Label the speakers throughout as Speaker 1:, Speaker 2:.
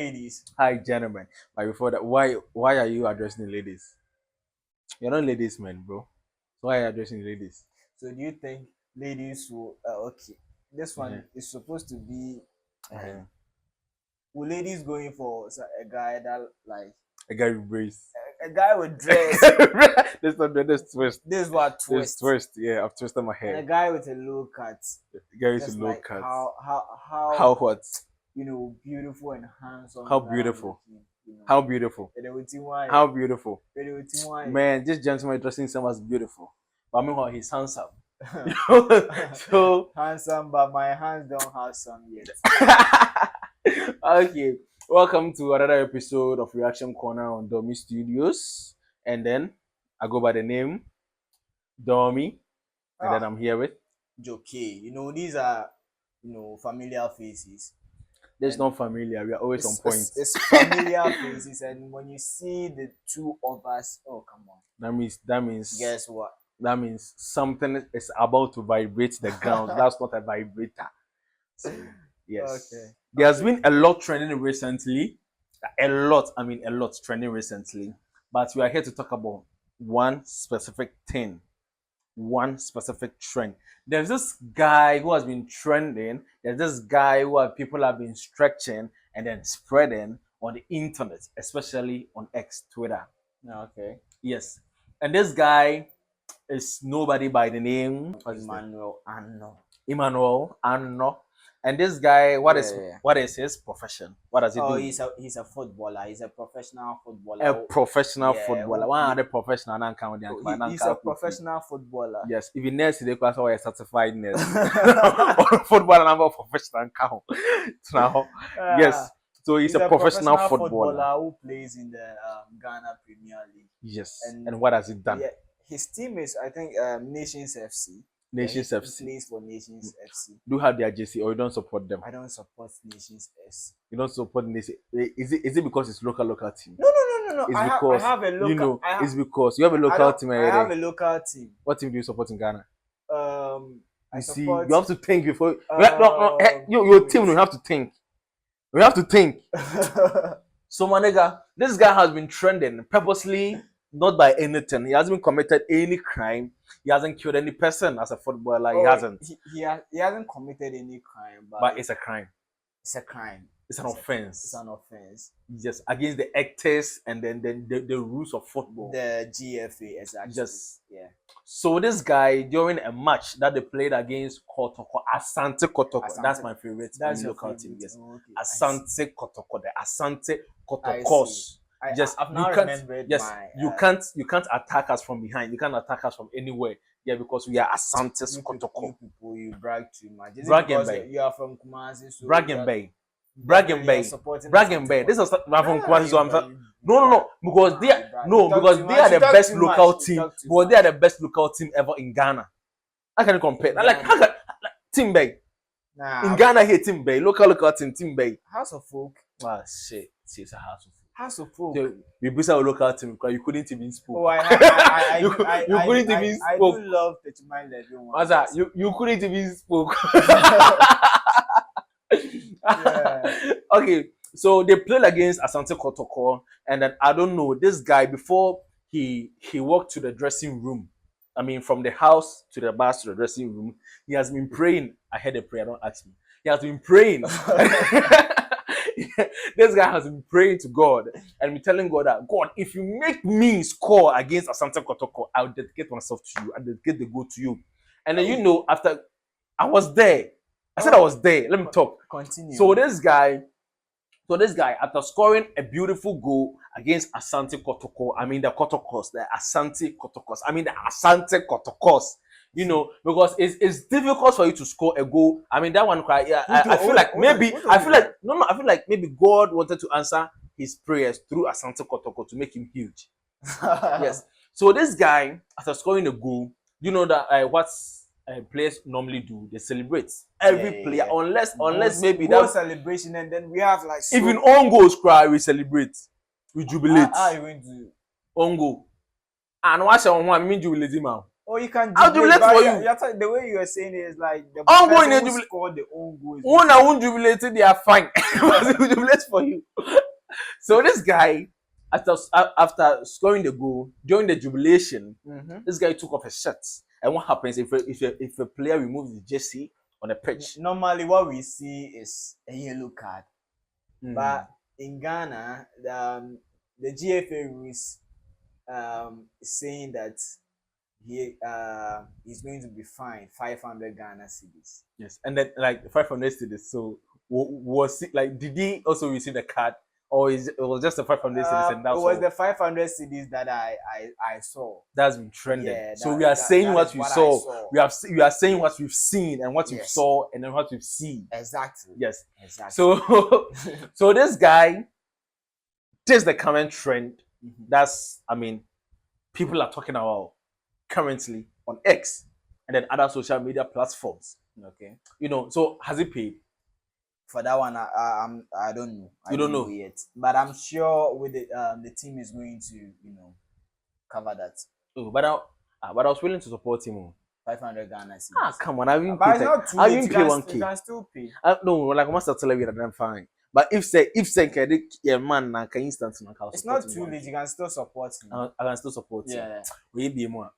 Speaker 1: ladies.
Speaker 2: Hi, gentlemen. But before that, why are you addressing the ladies? You're not ladies, man, bro. So why are you addressing the ladies?
Speaker 1: So do you think ladies will okay? This
Speaker 2: Uh-huh.
Speaker 1: one is supposed to be
Speaker 2: Uh-huh.
Speaker 1: will ladies going for a guy that like
Speaker 2: A guy with brace.
Speaker 1: a guy with dress.
Speaker 2: There's not there's twist.
Speaker 1: This is what
Speaker 2: There's
Speaker 1: twist.
Speaker 2: twist. Yeah, I've twisted my
Speaker 1: And a
Speaker 2: hair.
Speaker 1: guy with a low cut.
Speaker 2: The guy with a
Speaker 1: Just
Speaker 2: low
Speaker 1: like
Speaker 2: cut.
Speaker 1: how
Speaker 2: How what?
Speaker 1: beautiful and handsome.
Speaker 2: How
Speaker 1: that I'm
Speaker 2: beautiful.
Speaker 1: looking,
Speaker 2: How beautiful. How beautiful. Man, this gentleman is dressing himself as beautiful. But meanwhile, he's handsome. So
Speaker 1: handsome, but my hands don't have some yet.
Speaker 2: okay, welcome to another episode of Reaction Corner on Domi Studios. And then I go by the name Domi, and then I'm here with.
Speaker 1: Jockey. These are familiar faces.
Speaker 2: There's no familiar. We are always on point.
Speaker 1: It's familiar faces, and when you see the two of us, oh come on.
Speaker 2: That means.
Speaker 1: Guess what?
Speaker 2: That means something is about to vibrate the ground. That's not a vibrator. So, yes.
Speaker 1: Okay.
Speaker 2: There has been a lot trending recently. A lot trending recently. But we are here to talk about one specific thing. One specific trend. There's this guy who has been trending. There's this guy who people have been stretching and then spreading on the internet, especially on X, Twitter.
Speaker 1: Okay.
Speaker 2: Yes. And this guy is nobody by the name
Speaker 1: Emmanuel Annor.
Speaker 2: Emmanuel Annor. And this guy, what is his profession? What does he do?
Speaker 1: He's a footballer. He's a professional footballer.
Speaker 2: A professional footballer. One other professional
Speaker 1: he's a professional footballer.
Speaker 2: Yes, if you nurse the class or a certified nurse. Footballer number professional count. Now, yes. So he's a professional footballer
Speaker 1: who plays in the Ghana Premier League.
Speaker 2: Yes. And what has he done?
Speaker 1: Yeah, his team is, I think, Nations FC.
Speaker 2: Nations FC.
Speaker 1: He plays for Nations FC.
Speaker 2: Do you have their JC or you don't support them?
Speaker 1: I don't support Nations FC.
Speaker 2: You don't support Nations? Is it because it's local team?
Speaker 1: No.
Speaker 2: It's
Speaker 1: because I have a local.
Speaker 2: It's because you have a local team.
Speaker 1: I have a local team.
Speaker 2: What team do you support in Ghana?
Speaker 1: I
Speaker 2: support. You have to think before. Your team. You have to think. We have to think. So, my nigga, this guy has been trending purposely, not by anything. He hasn't committed any crime. He hasn't killed any person as a footballer. He hasn't.
Speaker 1: He hasn't committed any crime,
Speaker 2: but it's a crime.
Speaker 1: It's a crime.
Speaker 2: It's an offense.
Speaker 1: It's an offense.
Speaker 2: Just against the actors and then the rules of football.
Speaker 1: The GFA, exactly.
Speaker 2: Just
Speaker 1: yeah.
Speaker 2: So this guy during a match that they played against Kotoko, Asante Kotoko. That's my favorite. That's your local team. Yes. Oh, okay. Asante Kotoko. The Asante Kotokos.
Speaker 1: I've not remembered.
Speaker 2: Yes, you can't attack us from behind. You can't attack us from anywhere. Yeah, because we are Asante Kotoko.
Speaker 1: You brag too much.
Speaker 2: Bragging Bay.
Speaker 1: You are from Kumasi. So
Speaker 2: Bragging Bay. Bragging Bay. This is not from Kumasi. So I'm no, because they are the best local team. Because they are the best local team ever in Ghana. How can you compare? Like Team Bay. In Ghana here, Team Bay, local team, Team Bay.
Speaker 1: House of Folk.
Speaker 2: Ah shit, it's a House of Folk.
Speaker 1: House of Folk.
Speaker 2: So, we boost our local team because you couldn't even spoke.
Speaker 1: Oh,
Speaker 2: you couldn't even spoke.
Speaker 1: I do love Techman
Speaker 2: What's that? You couldn't even spoke.
Speaker 1: Yeah.
Speaker 2: Okay, so they played against Asante Kotoko, and then I don't know, this guy before he walked to the dressing room. I mean, from the house to the bus to the dressing room, he has been praying. I heard a prayer. Don't ask me. He has been praying. This guy has been praying to God and be telling God that, God, if you make me score against Asante Kotoko, I'll dedicate myself to you. I'll dedicate the goal to you. And then after I was there, I said I was there. Let me talk.
Speaker 1: Continue.
Speaker 2: So this guy, after scoring a beautiful goal against Asante Kotoko, the Kotokos, the Asante Kotokos, the Asante Kotokos, because it's difficult for you to score a goal. That one, I feel like maybe God wanted to answer his prayers through Asante Kotoko to make him huge. Yes. So this guy, after scoring a goal, that what's players normally do, they celebrate every player, unless maybe that
Speaker 1: celebration, and then we have like
Speaker 2: even on goals cry, we celebrate, we jubilate.
Speaker 1: How are you going to
Speaker 2: on goal? And watch on one, jubilate him out.
Speaker 1: Or you can
Speaker 2: I'll jubilate for you.
Speaker 1: The way you are saying it is like the
Speaker 2: Ongoing
Speaker 1: person who scored the own goal.
Speaker 2: One I won't jubilate, they are fine. Will jubilate for you. So this guy, after scoring the goal during the jubilation, this guy took off his shirt. And what happens if a player removes the jersey on a pitch?
Speaker 1: Normally, what we see is a yellow card. But in Ghana, the GFA rules saying that he's going to be fined 500 Ghana cedis.
Speaker 2: Yes, and then like 500 cedis. So was it like, did he also receive the card, or it was just the 500 cedis? And that's
Speaker 1: it was the 500 cedis that I saw.
Speaker 2: That's been trending.
Speaker 1: Yeah,
Speaker 2: so we are saying what we saw. We are saying what we've seen and what we
Speaker 1: Yes.
Speaker 2: saw and then what we've seen.
Speaker 1: Exactly.
Speaker 2: Yes.
Speaker 1: Exactly.
Speaker 2: So so this guy, this is the current trend. That's, I mean, people are talking about currently on X and then other social media platforms.
Speaker 1: Okay.
Speaker 2: You know, so has he paid?
Speaker 1: For that one, I don't know.
Speaker 2: You don't know
Speaker 1: yet, but I'm sure with the team is going to cover that.
Speaker 2: Oh, but I was willing to support him.
Speaker 1: 500 Ghana cedis.
Speaker 2: Ah, come on! I didn't
Speaker 1: But
Speaker 2: pay.
Speaker 1: it's not too
Speaker 2: I
Speaker 1: late.
Speaker 2: didn't pay 1K.
Speaker 1: You can still pay.
Speaker 2: No, like I must tell you that I'm fine. But if man na can instant na can
Speaker 1: It's not too late. You can still support him.
Speaker 2: I can still support him.
Speaker 1: Yeah.
Speaker 2: We be more.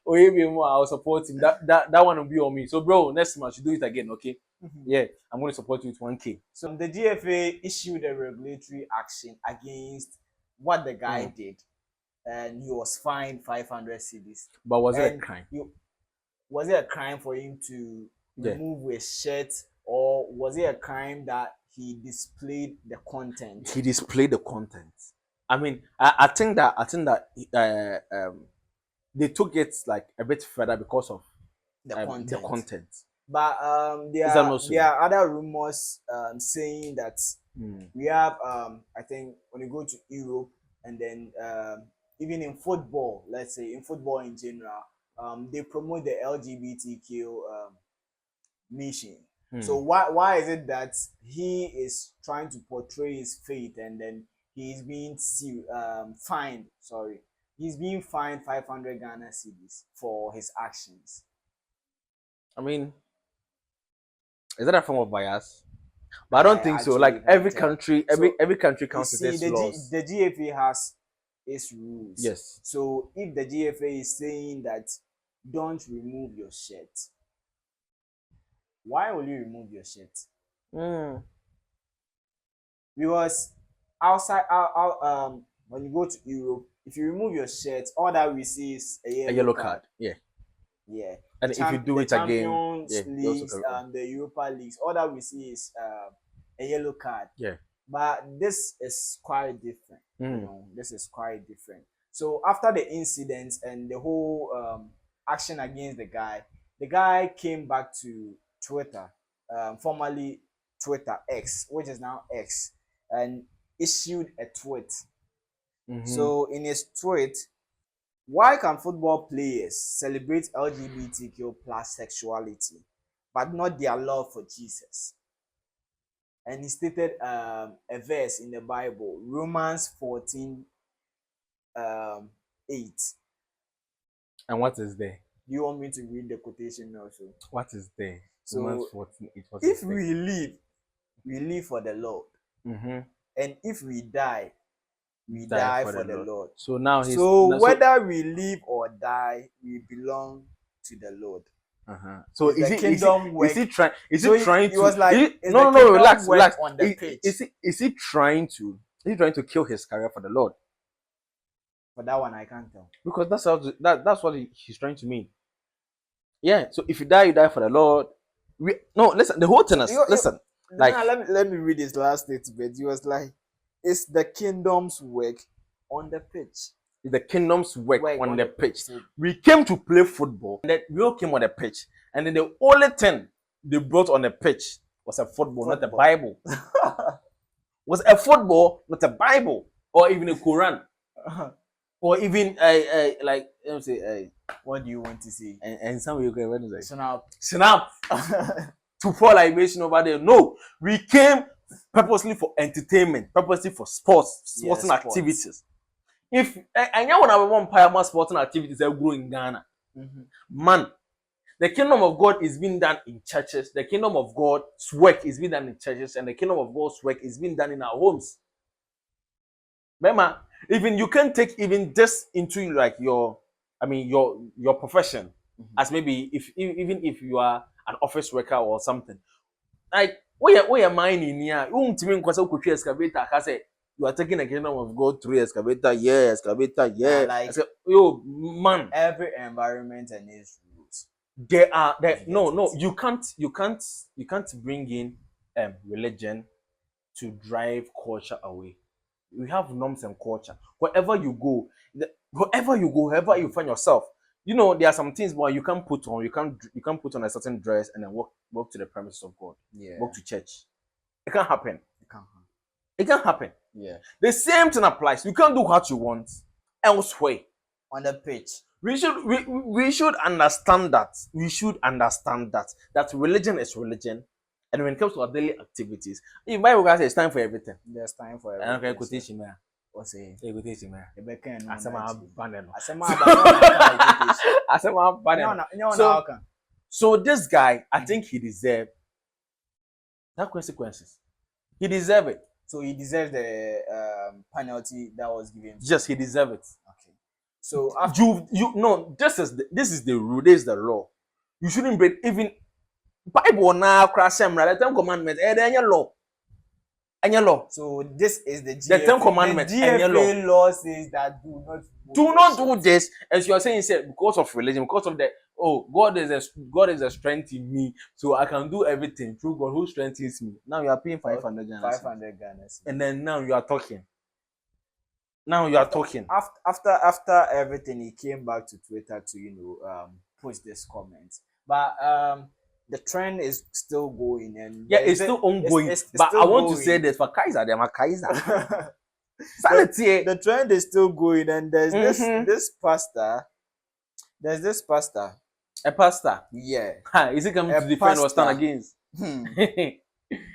Speaker 2: I'll support him. That one will be on me. So bro, next match you do it again, okay? Yeah, I'm going to support you with 1K.
Speaker 1: So the GFA issued a regulatory action against what the guy did, and he was fined 500 cedis.
Speaker 2: But was it a crime?
Speaker 1: Was it a crime for him to remove his shirt, or was it a crime that he displayed the content?
Speaker 2: He displayed the content. I mean, I think that they took it like a bit further because of the content.
Speaker 1: But there are other rumors saying that we have I think when you go to Europe and then even in football, let's say in football in general, they promote the LGBTQ mission. So why is it that he is trying to portray his faith and then he's being fined? Sorry, he's being fined 500 Ghana cedis for his actions.
Speaker 2: I mean, is that a form of bias? But I don't think so. Like every country counts with its laws.
Speaker 1: The GFA has its rules.
Speaker 2: Yes. So
Speaker 1: if the GFA is saying that don't remove your shirt, why will you remove your shirt? Because outside, when you go to Europe, if you remove your shirt, all that we see is a yellow card. Yeah.
Speaker 2: And if you do it again,
Speaker 1: leagues, the Europa leagues, all that we see is a yellow card.
Speaker 2: Yeah.
Speaker 1: But this is quite different. This is quite different. So after the incident and the whole action against the guy came back to Twitter, formerly Twitter X, which is now X, and issued a tweet. So in his tweet, why can football players celebrate LGBTQ plus sexuality, but not their love for Jesus? And he stated a verse in the Bible, Romans 14, 8.
Speaker 2: And what is there?
Speaker 1: Do you want me to read the quotation also?
Speaker 2: What is there?
Speaker 1: So
Speaker 2: Romans 14, 8.
Speaker 1: If we live for the Lord. And if we die, we die for the Lord.
Speaker 2: So now
Speaker 1: whether we live or die, we belong to the Lord.
Speaker 2: So is he trying to?
Speaker 1: He was like,
Speaker 2: no, relax.
Speaker 1: On the pitch.
Speaker 2: Is he trying to kill his career for the Lord?
Speaker 1: For that one, I can't tell.
Speaker 2: Because that's what he's trying to mean. Yeah. So if you die, you die for the Lord. Listen. The whole thing is listen.
Speaker 1: Let me read his last statement. He was like, "It's the kingdom's work on the pitch."
Speaker 2: It's the kingdom's work on the pitch. We came to play football, and then we all came on the pitch. And then the only thing they brought on the pitch was a football. Not a Bible. Was a football, not a Bible, or even a Quran, or even like let me say
Speaker 1: what do you want to see?
Speaker 2: And some of you can when is
Speaker 1: snap
Speaker 2: to pour libation over there. No, we came purposely for entertainment, purposely for sporting activities. If I know when I want Payama sporting activities that grow in Ghana, man, the kingdom of God is being done in churches. The kingdom of God's work is being done in churches, and the kingdom of God's work is being done in our homes. Remember, even you can take even this into like your profession, as maybe even if you are an office worker or something. Like where mind in here, excavator, I say you are taking the kingdom of God through excavator, excavator,
Speaker 1: Like,
Speaker 2: I say, yo, man,
Speaker 1: every environment and its rules.
Speaker 2: You can't bring in religion to drive culture away. We have norms and culture. Wherever you go, wherever you find yourself, there are some things where you can't put on. You can't put on a certain dress and then walk to the premises of God.
Speaker 1: Yeah.
Speaker 2: Walk to church. It can't happen.
Speaker 1: It can't happen.
Speaker 2: Yeah. The same thing applies. You can't do what you want elsewhere.
Speaker 1: On the pitch.
Speaker 2: We should understand that. We should understand that religion is religion. And when it comes to our daily activities, if Bible says it's time for everything.
Speaker 1: There's time for everything.
Speaker 2: Okay, quotation there.
Speaker 1: What's it?
Speaker 2: Quotation there. So this guy, I think he deserved that consequences. He deserved it.
Speaker 1: So he deserves the penalty that was given.
Speaker 2: Yes, he deserved it.
Speaker 1: Okay. So
Speaker 2: this is the rule. This is the law. You shouldn't break even Bible now. Crash them. The 10 Commandments. Any law.
Speaker 1: So this is the
Speaker 2: the 10 Commandments.
Speaker 1: The GFA law says that
Speaker 2: do not do this. As you are saying, because of religion, because of the God is a strength in me, so I can do everything through God who strengthens me. Now you are paying 500 Ghana.
Speaker 1: 500 Ghana.
Speaker 2: And then now you are talking.
Speaker 1: After everything, he came back to Twitter to post this comment. But the trend is still going, and
Speaker 2: it's still ongoing. But still I want to say this for Kaiser, they're my Kaiser.
Speaker 1: The trend is still going, and there's this pastor. There's this pastor.
Speaker 2: A pastor?
Speaker 1: Yeah.
Speaker 2: Is he coming to defend or stand against?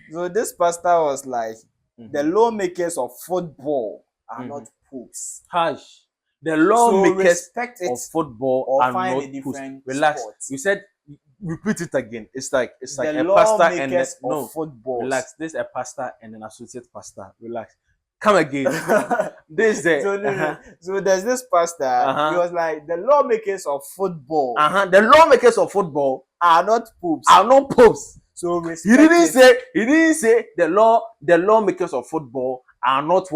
Speaker 1: So this pastor was like, the lawmakers of football are not popes.
Speaker 2: Hush. The lawmakers of football are not popes. Relax.
Speaker 1: Sports.
Speaker 2: You said, repeat it again. It's like
Speaker 1: the
Speaker 2: a pastor and
Speaker 1: football.
Speaker 2: Relax. This is a pastor and an associate pastor. Relax. Come again.
Speaker 1: So there's this pastor. He was like, the lawmakers of football.
Speaker 2: The lawmakers of football
Speaker 1: are not popes. So
Speaker 2: he didn't say the lawmakers of football are not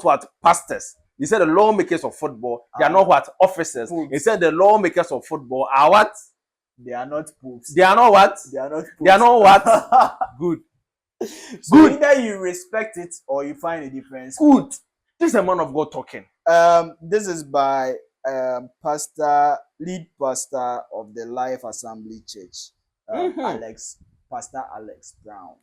Speaker 2: what pastors. He said the lawmakers of football, they are not what officers. Popes. He said the lawmakers of football are what?
Speaker 1: They are not popes.
Speaker 2: They are not what?
Speaker 1: They are not popes.
Speaker 2: They are not what? Good.
Speaker 1: So good. Either you respect it or you find a difference.
Speaker 2: Good. This is a man of God talking.
Speaker 1: This is by lead pastor of the Life Assembly Church, Pastor Alex Brown.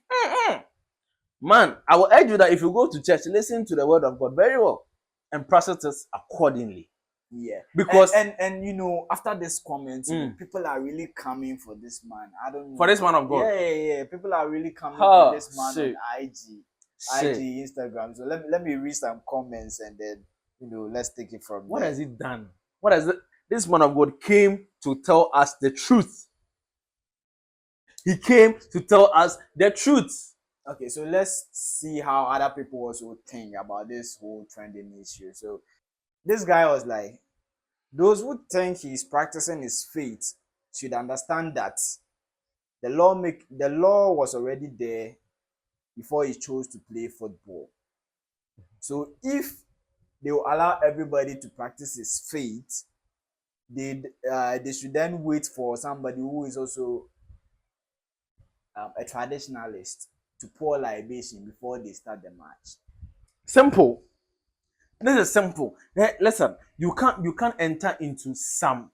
Speaker 2: Man, I will urge you that if you go to church, listen to the word of God very well and process it accordingly.
Speaker 1: Yeah,
Speaker 2: because
Speaker 1: and after this comment, people are really coming for this man. I don't know
Speaker 2: for this man of God.
Speaker 1: Yeah. People are really coming for this man on IG, Instagram. So let me read some comments and then let's take it from there.
Speaker 2: What has he done? This man of God came to tell us the truth. He came to tell us the truth.
Speaker 1: Okay, so let's see how other people also think about this whole trending issue. So this guy was like, those who think he's practicing his faith should understand that the law was already there before he chose to play football. So if they will allow everybody to practice his faith, they should then wait for somebody who is also a traditionalist to pour libation before they start the match.
Speaker 2: Simple. This is simple. Listen, you can't enter into some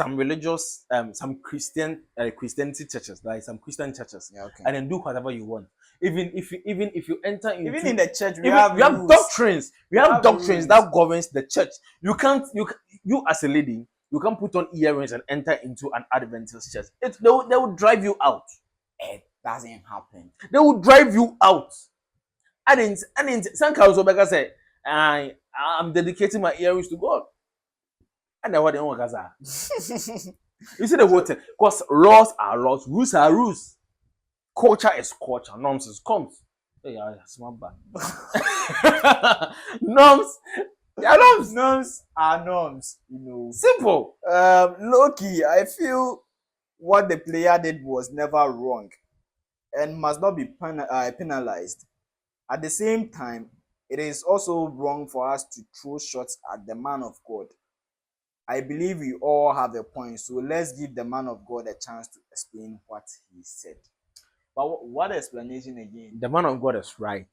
Speaker 2: religious some Christianity churches, like some Christian churches, and then do whatever you want. Even if you enter into
Speaker 1: in the church, we
Speaker 2: have doctrines. We have doctrines that governs the church. You as a lady, you can't put on earrings and enter into an Adventist church. They will drive you out.
Speaker 1: It doesn't happen.
Speaker 2: They will drive you out. I didn't. Some council say, I'm dedicating my earrings to God. And then what they want Gaza. You see the whole thing. Because laws are laws, rules are rules. Culture is culture, norms is comes. Hey, yeah, smart bad. Norms, yeah, norms.
Speaker 1: Norms are norms, you know.
Speaker 2: Simple.
Speaker 1: Low-key, I feel what the player did was never wrong and must not be penalized. At the same time, it is also wrong for us to throw shots at the man of God. I believe we all have a point, so let's give the man of God a chance to explain what he said. But what explanation again?
Speaker 2: The man of God is right.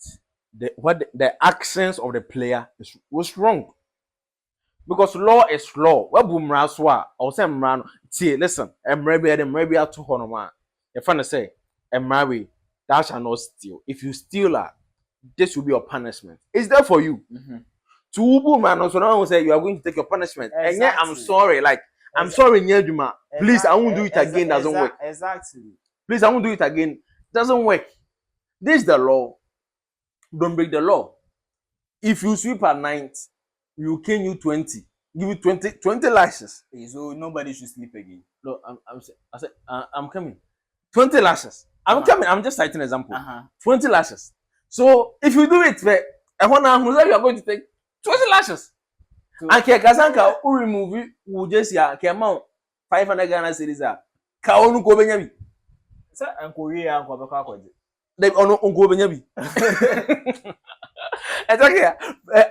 Speaker 2: The actions of the player was wrong. Because law is law. What boomra swa or say mra no. Listen, emre bi ato ho no ma. You find say emra thou shall not steal. If you steal, this will be your punishment. It's there for you.
Speaker 1: Mm-hmm.
Speaker 2: To ubu man, so no one say you are going to take your punishment.
Speaker 1: Exactly.
Speaker 2: And yeah, I'm sorry. Like I'm sorry, Nyejuma. Please, I won't do it again. Doesn't work.
Speaker 1: Exactly.
Speaker 2: Please, I won't do it again. Doesn't work. This is the law. Don't break the law. If you sweep at night, you can you 20. Give you 20 lashes.
Speaker 1: So nobody should sleep again.
Speaker 2: No, I'm coming. 20 lashes. I'm coming. I'm just citing an example. 20 lashes. So if you do it, you are going to take 20 lashes. So, and Kazanka who remove it, who just amount 500 Ghana cedis. Ka onu ko benya bi.
Speaker 1: Sir, Uncle Ria, Uncle Baka.
Speaker 2: They go benya bi. Exactly.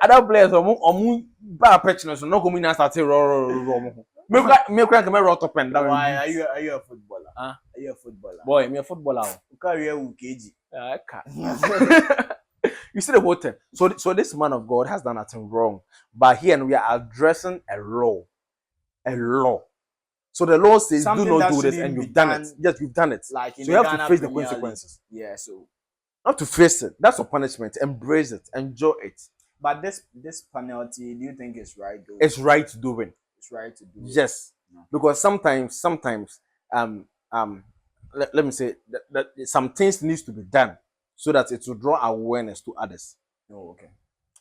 Speaker 2: Other players omu ba petchness no come in and start roll. Me crank me roll top and down.
Speaker 1: Why are you a footballer? Are you a footballer?
Speaker 2: Boy, me a footballer.
Speaker 1: Career KG.
Speaker 2: You see the whole thing. So this man of God has done nothing wrong. But here and we are addressing a law. A law. So the law says something do not do this and you've done it. Yes, you've done it.
Speaker 1: Like
Speaker 2: so you have to face the consequences.
Speaker 1: Yeah, so
Speaker 2: not to face it. That's a punishment. Embrace it. Enjoy it.
Speaker 1: But this penalty, do you think it's right though?
Speaker 2: It's right to do it.
Speaker 1: It's right to do it.
Speaker 2: Yes. No. Because sometimes let me say that some things needs to be done so that it will draw awareness to others.
Speaker 1: Oh, okay.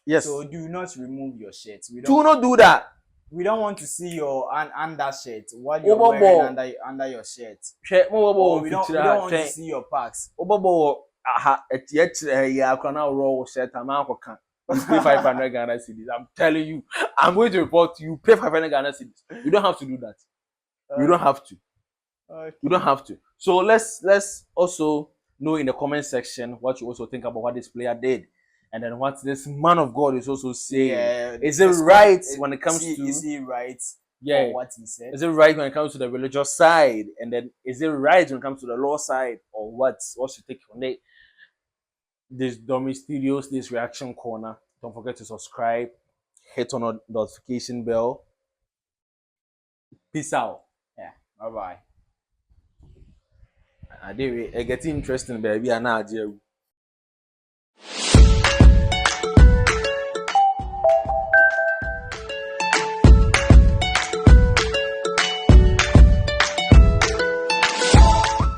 Speaker 2: Yes.
Speaker 1: So do not remove your shirt.
Speaker 2: Do not do that.
Speaker 1: We don't want to see your undershirt. What you're wearing under your shirt. We don't want to see your packs.
Speaker 2: You pay 500 Ghana cedis. I'm telling you, I'm going to report you. Pay 500 Ghana cedis. You don't have to do that. You don't have to.
Speaker 1: Okay.
Speaker 2: You don't have to. So let's also know in the comment section what you also think about what this player did, and then what this man of God is also saying. Yeah, is it right when it comes to?
Speaker 1: Is he right?
Speaker 2: Yeah.
Speaker 1: For what he said.
Speaker 2: Is it right when it comes to the religious side, and then is it right when it comes to the law side, or what? What's your take on it? This Dummy Studios, this reaction corner. Don't forget to subscribe, hit on the notification bell. Peace out.
Speaker 1: Yeah. Bye bye.
Speaker 2: I did it. It gets interesting, baby. I know.